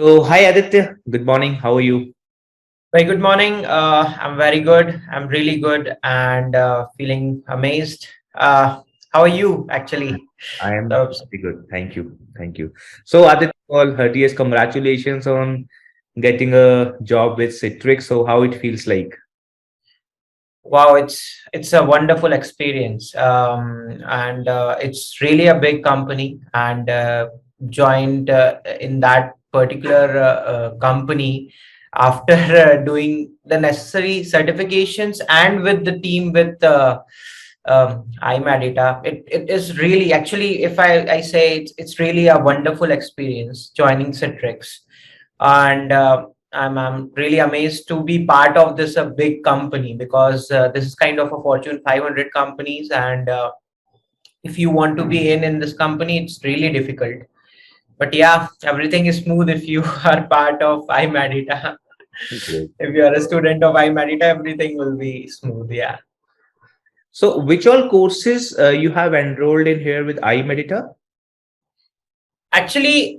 So, hi Aditya, good morning. How are you? Very good morning. I'm very good. I'm really good and feeling amazed. How are you actually? I am So, pretty good. Thank you. Thank you. So, Aditya, all heartiest congratulations on getting a job with Citrix. So, how it feels like? wow, it's a wonderful experience, and it's really a big company. And joined in that particular company after doing the necessary certifications and with the team with I-Medita. It is really actually, if I say it's really a wonderful experience joining Citrix, and I'm really amazed to be part of this a big company because this is kind of a Fortune 500 companies, and if you want to be in this company, it's really difficult. But yeah, everything is smooth if you are part of I-Medita. Great. If you are a student of I-Medita, everything will be smooth. Yeah. So, which all courses you have enrolled in here with I-Medita? Actually,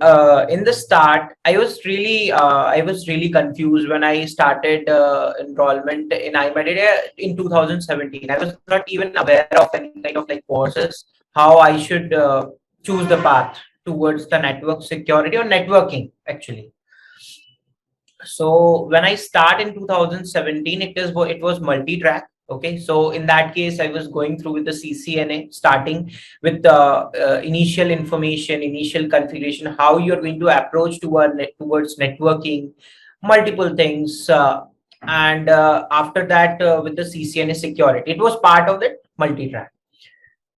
in the start, I was really confused when I started enrollment in I-Medita in 2017. I was not even aware of any kind of like courses, how I should choose the path towards the network security or networking actually. So when I start in 2017, it was multi-track. Okay, so in that case, I was going through with the CCNA, starting with the initial information, initial configuration, how you're going to approach towards networking, multiple things, and after that with the CCNA security, it was part of the multi-track.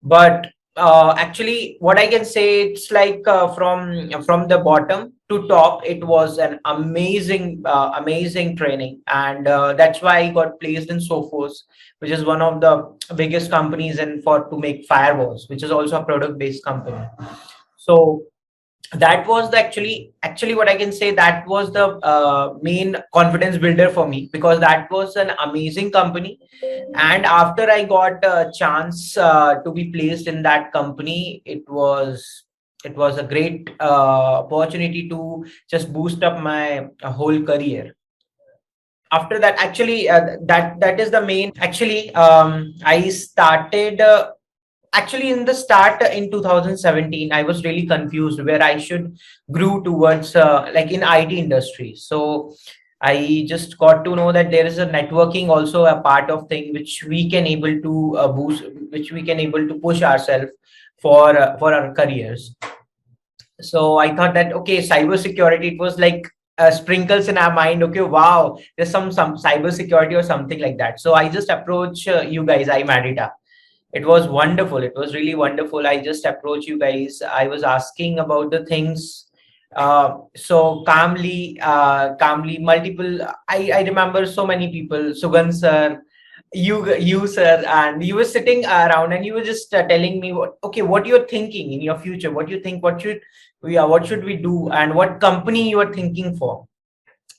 But actually what I can say, it's like from the bottom to top, it was an amazing training, and that's why I got placed in Sophos, which is one of the biggest companies and for to make firewalls, which is also a product based company. So that was the actually what I can say, that was the main confidence builder for me, because that was an amazing company. And after I got a chance to be placed in that company, it was a great opportunity to just boost up my whole career. After that, actually that is the main. Actually I started actually in the start in 2017, I was really confused where I should grew towards like in IT industry. So I just got to know that there is a networking also a part of thing which we can able to boost, which we can able to push ourselves for our careers. So I thought that okay, cybersecurity, it was like sprinkles in our mind. Okay, wow, there's some cybersecurity or something like that. So I just approach you guys, I-Medita. It was wonderful. It was really wonderful. I just approached you guys. I was asking about the things so calmly, multiple. I remember so many people, Sugan sir, you sir, and you were sitting around and you were just telling me what you're thinking in your future, what you think, what should we do, and what company you are thinking for.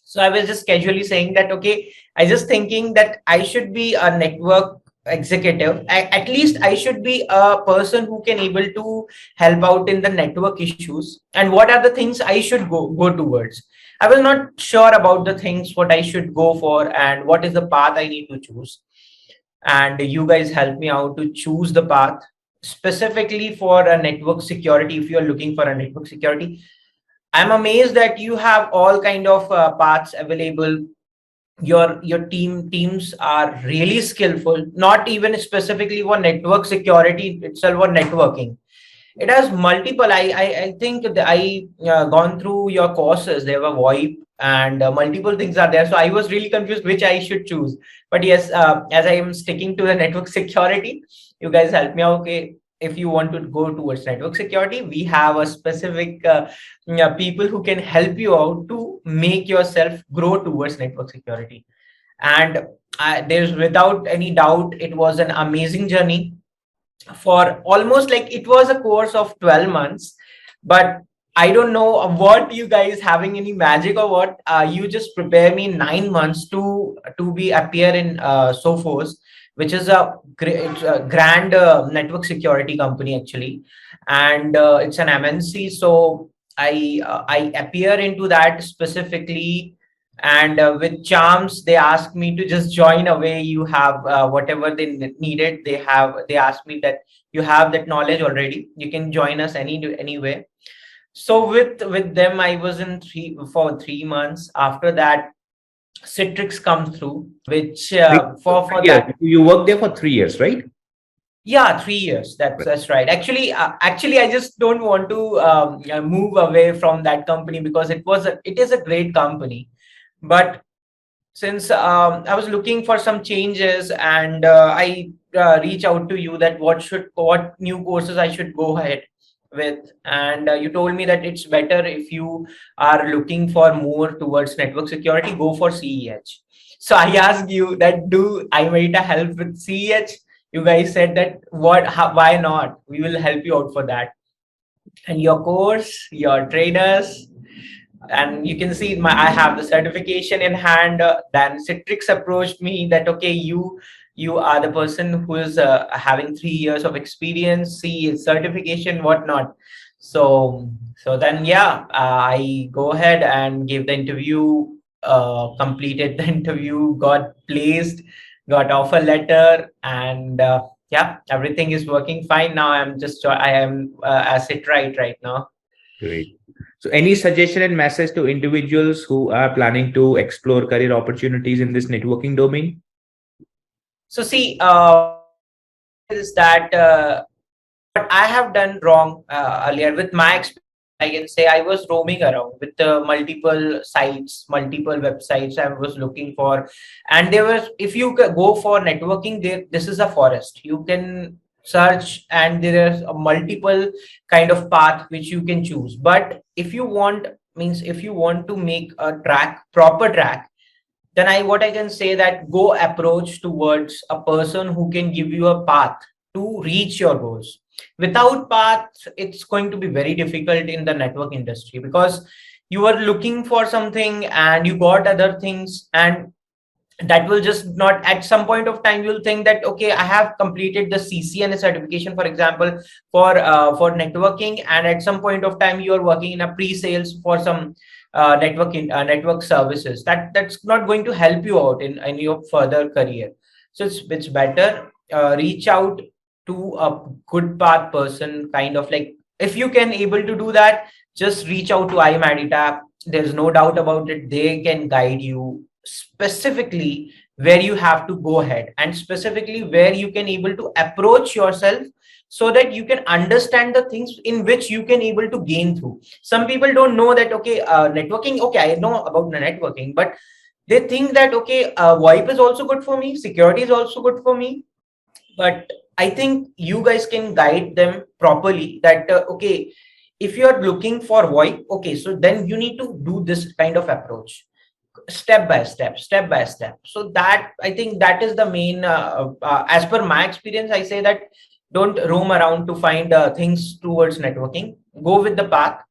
So I was just casually saying that, okay, I just thinking that I should be a network executive. At least I should be a person who can able to help out in the network issues. And what are the things I should go towards? I was not sure about the things what I should go for and what is the path I need to choose. And you guys help me out to choose the path specifically for a network security. If you are looking for a network security, I'm amazed that you have all kind of paths available. Your teams are really skillful, not even specifically for network security itself or networking. It has multiple. I think that I gone through your courses. There were VoIP and multiple things are there. So I was really confused which I should choose. But yes, as I am sticking to the network security, you guys help me out. Okay, if you want to go towards network security, we have a specific people who can help you out to make yourself grow towards network security. And there's without any doubt, it was an amazing journey for almost like it was a course of 12 months. But I don't know what you guys having any magic or what. You just prepare me 9 months to be appear in Sophos, which is it's a grand network security company actually. And it's an MNC. So I appear into that specifically, and with charms they asked me to just join away. You have whatever they needed. They asked me that you have that knowledge already. You can join us anywhere. So with them, I was in three for 3 months. After that, Citrix come through, which for 3 years. that. You worked there for 3 years, right? Yeah, 3 years. That's right. Actually, I just don't want to move away from that company because it is a great company. But since I was looking for some changes, and I reach out to you that what new courses I should go ahead with, and you told me that it's better if you are looking for more towards network security, go for CEH. So I asked you that do I-Medita help with CEH? You guys said that why not? We will help you out for that. And your course, your trainers, and you can see I have the certification in hand. Then Citrix approached me that okay, you are the person who is having 3 years of experience, see certification, whatnot. So then yeah, I go ahead and gave the interview, completed the interview, got placed, got offer letter, and yeah, everything is working fine now. I am as it right now. Great. So, any suggestion and message to individuals who are planning to explore career opportunities in this networking domain? So see, is that what I have done wrong earlier with my experience. I can say I was roaming around with multiple sites, multiple websites I was looking for, and there was, if you go for networking, there this is a forest. You can search, and there is a multiple kind of path which you can choose. But if you want, means if you want to make a proper track, then what I can say that go approach towards a person who can give you a path to reach your goals. Without path, it's going to be very difficult in the network industry, because you are looking for something and you got other things, and that will just not, at some point of time you'll think that okay, I have completed the CCNA certification, for example, for networking, and at some point of time you are working in a pre-sales for some network services. That's not going to help you out in your further career. So it's better reach out to a good path person, kind of like, if you can able to do that, just reach out to I-Medita. There's no doubt about it, they can guide you specifically where you have to go ahead, and specifically where you can able to approach yourself, so that you can understand the things in which you can able to gain through. Some people don't know that okay, networking, okay, I know about the networking, but they think that okay, VoIP is also good for me, security is also good for me. But I think you guys can guide them properly that okay, if you are looking for VoIP, okay, so then you need to do this kind of approach, step by step. So that, I think that is the main as per my experience, I say that don't roam around to find things towards networking. Go with the path,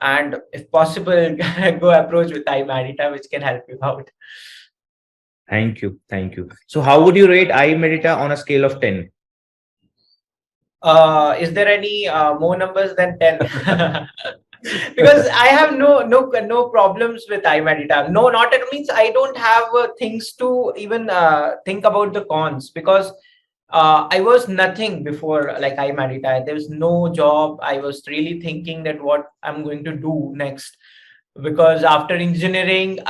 and if possible go approach with I-Medita, which can help you out. Thank you. Thank you. So, how would you rate I-Medita on a scale of 10? Is there any more numbers than 10? Because I have no problems with I-Medita. No, not it means I don't have things to even think about the cons, because I was nothing before like I-Medita. There was no job. I was really thinking that what I'm going to do next, because after engineering,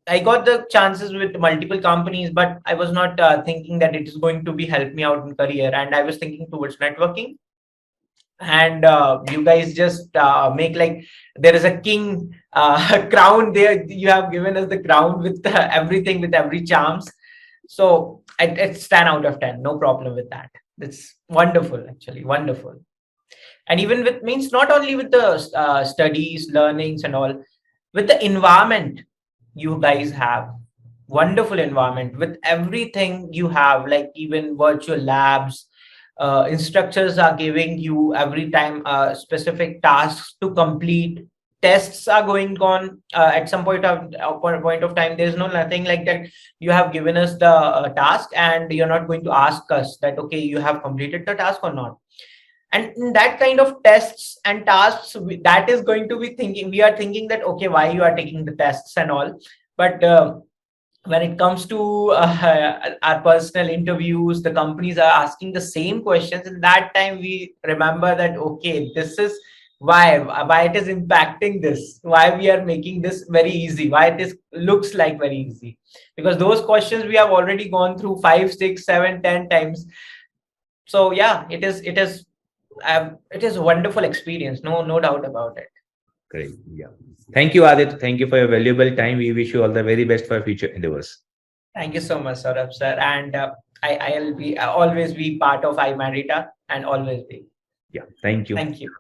I got the chances with multiple companies, but I was not thinking that it is going to be help me out in career, and I was thinking towards networking. And you guys just make like there is a king crown there. You have given us the crown with everything, with every charms. So it's 10 out of 10. No problem with that. It's wonderful, actually wonderful. And even with, means not only with the studies, learnings and all, with the environment you guys have, wonderful environment with everything you have, like even virtual labs, instructors are giving you every time specific tasks to complete, tests are going on at some point of time. There's no nothing like that you have given us the task and you're not going to ask us that okay, you have completed the task or not. And in that kind of tests and tasks, that is going to be thinking, we are thinking that, okay, why you are taking the tests and all. But when it comes to our personal interviews, the companies are asking the same questions. And that time we remember that, okay, this is why it is impacting this, why we are making this very easy, why it is looks like very easy, because those questions we have already gone through 5, 6, 7, 10 times. So yeah, it is a wonderful experience, no doubt about it. Great. Yeah. Thank you, Aditya. Thank you for your valuable time. We wish you all the very best for future endeavors. Thank you so much, Saurabh sir. And I'll be always be part of I-Medita, and always be. Yeah. Thank you. Thank you.